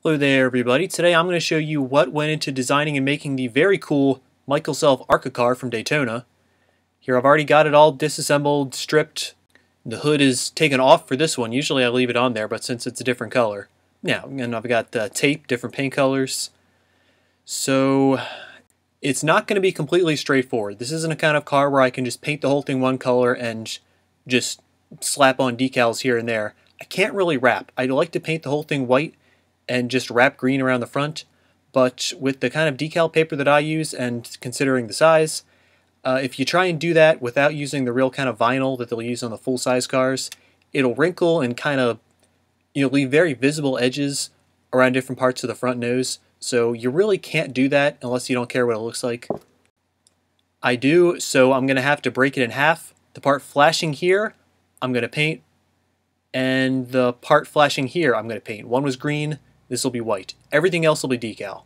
Hello there everybody. Today I'm going to show you what went into designing and making the very cool Michael Self ARCA car from Daytona. Here I've already got it all disassembled, stripped. The hood is taken off for this one. Usually I leave it on there, but since it's a different color. Now, and I've got tape, different paint colors. So it's not going to be completely straightforward. This isn't a kind of car where I can just paint the whole thing one color and just slap on decals here and there. I can't really wrap. I like to paint the whole thing white and just wrap green around the front, but with the kind of decal paper that I use and considering the size, if you try and do that without using the real kind of vinyl that they'll use on the full-size cars, it'll wrinkle and kind of leave very visible edges around different parts of the front nose, so you really can't do that unless you don't care what it looks like. I do, so I'm going to have to break it in half. The part flashing here, I'm going to paint, and the part flashing here, I'm going to paint. One was green, this will be white. Everything else will be decal.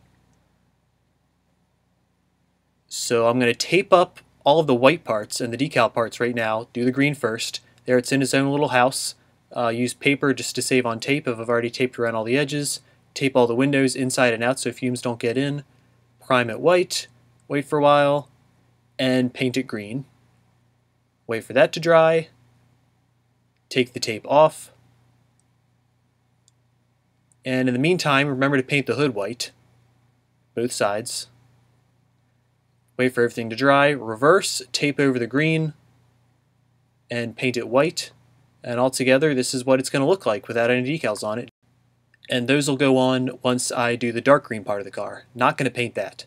So I'm going to tape up all of the white parts and the decal parts right now. Do the green first. There it's in its own little house. Use paper just to save on tape if I've already taped around all the edges. Tape all the windows inside and out so fumes don't get in. Prime it white. Wait for a while. And paint it green. Wait for that to dry. Take the tape off. And in the meantime, remember to paint the hood white, both sides. Wait for everything to dry, reverse, tape over the green, and paint it white. And altogether, this is what it's going to look like without any decals on it. And those will go on once I do the dark green part of the car. Not going to paint that.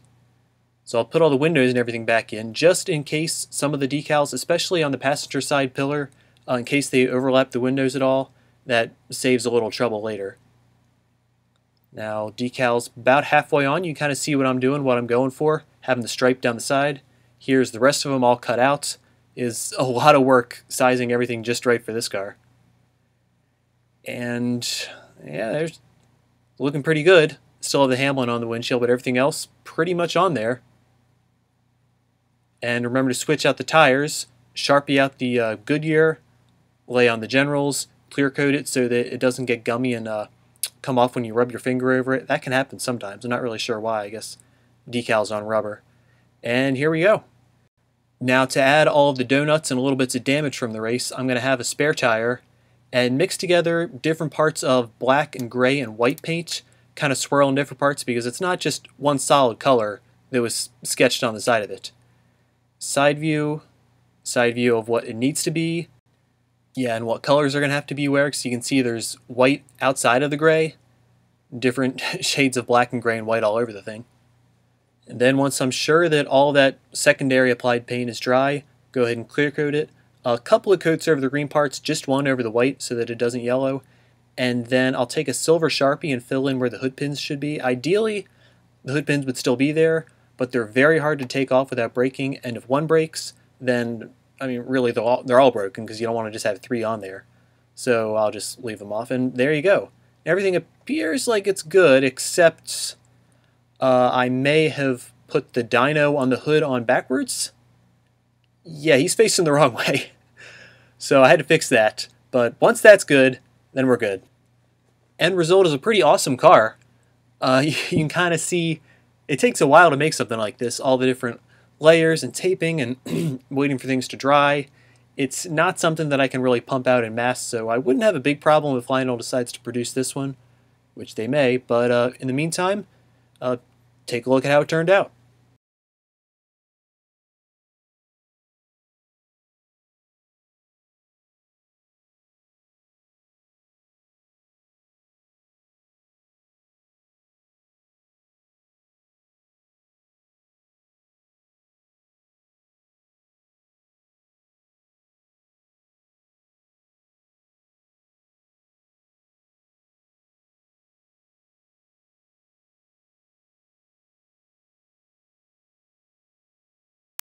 So I'll put all the windows and everything back in, just in case some of the decals, especially on the passenger side pillar, in case they overlap the windows at all, that saves a little trouble later. Now, decals about halfway on, you kind of see what I'm doing, what I'm going for, having the stripe down the side. Here's the rest of them all cut out. Is a lot of work sizing everything just right for this car. And yeah, there's looking pretty good. Still have the Hamlin on the windshield, but everything else pretty much on there. And remember to switch out the tires, Sharpie out the Goodyear, lay on the Generals, clear coat it so that it doesn't get gummy and come off when you rub your finger over it. That can happen sometimes. I'm not really sure why. I guess decals on rubber. And here we go. Now to add all of the donuts and little bits of damage from the race, I'm going to have a spare tire and mix together different parts of black and gray and white paint, kind of swirl in different parts because it's not just one solid color that was sketched on the side of it. Side view of what it needs to be. Yeah, and what colors are going to have to be where, because you can see there's white outside of the gray, different shades of black and gray and white all over the thing. And then once I'm sure that all that secondary applied paint is dry, go ahead and clear coat it. A couple of coats over the green parts, just one over the white so that it doesn't yellow. And then I'll take a silver Sharpie and fill in where the hood pins should be. Ideally, the hood pins would still be there, but they're very hard to take off without breaking, and if one breaks, then I mean, really, they're all broken because you don't want to just have 3 on there. So I'll just leave them off, and there you go. Everything appears like it's good, except I may have put the dyno on the hood on backwards. Yeah, he's facing the wrong way. So I had to fix that. But once that's good, then we're good. End result is a pretty awesome car. You can kind of see it takes a while to make something like this, all the different layers and taping and waiting for things to dry. It's not something that I can really pump out in mass, so I wouldn't have a big problem if Lionel decides to produce this one, which they may, but in the meantime, take a look at how it turned out.